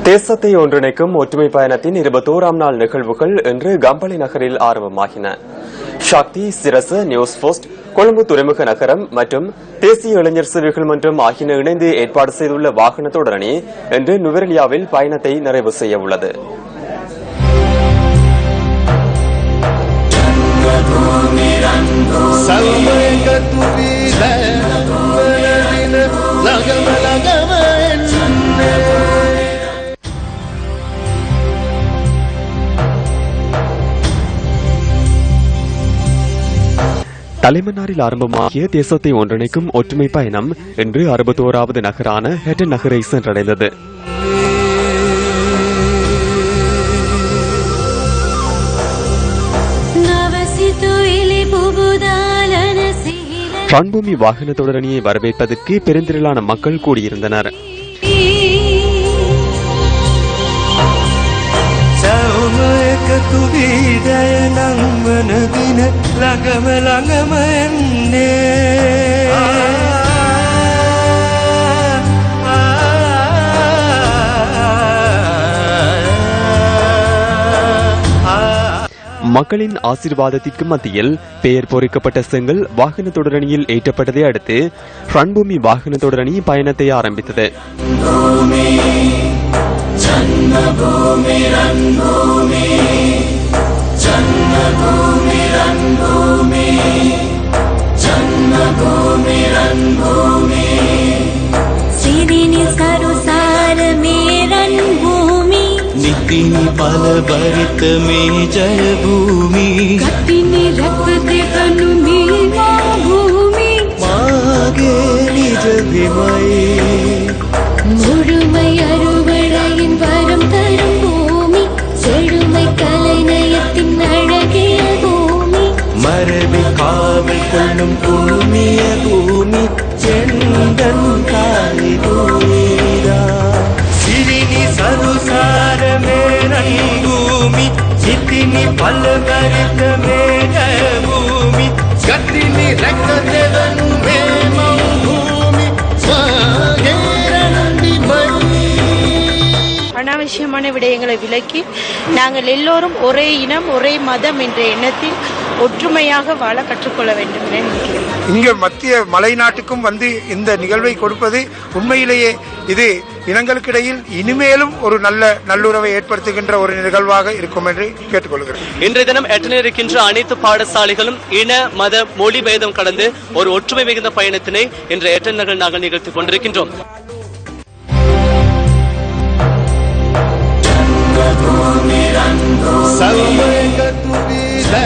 தேசத்தை ஒன்றிணைக்கும் ஒற்றுமை பயணத்தின் 21ஆம் நாள் நிகழ்வுகள் இன்று கம்பளி நகரில் ஆரம்பமாகின. சக்தி, சிரச, நியூஸ் போஸ்ட், கொழும்பு துறைமுக நகரம் மற்றும் தேசிய இளைஞர் சேவைகள் மன்றம் ஆகியன இணைந்து ஏற்பாடு செய்துள்ள வாகன தொடரணி இன்று நுவரெலியாவில் பயணத்தை நிறைவு செய்ய உள்ளது. தலைமன்னாரில் ஆரம்பமாகிய தேசத்தை ஒன்றிணைக்கும் ஒற்றுமை பயணம் இன்று 61வது நகரான ஹெட்டன் நகரை சென்றடைந்தது. ரன்பூமி வாகன தொடரணியை வரவேற்பதற்கு பெருந்திரளான மக்கள் கூடியிருந்தனர். மக்களின் ஆசீர்வாதத்திற்கு மத்தியில் பெயர் பொறிக்கப்பட்ட செங்கல் வாகன தொடரணியில் ஏற்றப்பட்டதை அடுத்து ரன்பூமி வாகன தொடரணி பயணத்தை ஆரம்பித்தது. नितिनि पल भरित में जय भूमि कटिनि रक्त तनु में भूमि मागे निज विमये मुरुमै अरुवळैயின் वरम तरुम भूमि செழுமை கலைநயத்தின் அழகிய பூமி மரபை காவல் கொள்ளும் புண்ணிய பூமி செந்தன் காலை பூமிதா சிறினி சருசார மேரன் பூமி சித்தினி பல பரித மேட பூமி கத்தினி ரக்கதேவன் மேமம் பூமி ஸ்வாகேரண்டி மணி அனாவசியமான விடயங்களை விலக்கி நாங்கள் எல்லோரும் ஒரே இனம் ஒரே மதம் என்ற எண்ணத்தில் ஒற்றுமையாக வாழ கற்றுக்கொள்ள வேண்டும் என நினைக்கிறேன். இங்கே மத்திய மலைநாட்டுக்கும் வந்து இந்த நிகழ்வை கொடுப்பது உண்மையிலேயே இது இனங்களுக்கிடையில் இனிமேலும் ஒரு நல்லுறவை ஏற்படுத்துகின்ற ஒரு நிகழ்வாக இருக்கும் என்று கேட்டுக்கொள்கிறேன். இன்றைய தினம் எட்டனில் இருக்கின்ற அனைத்து பாடசாலைகளும் இன மத மொழி பேதம் கடந்து ஒரு ஒற்றுமை மிகுந்த பயணத்தினை இன்று எட்டன் நகரில் நாங்கள் நிகழ்த்திக் கொண்டிருக்கின்றோம். Salve tu vida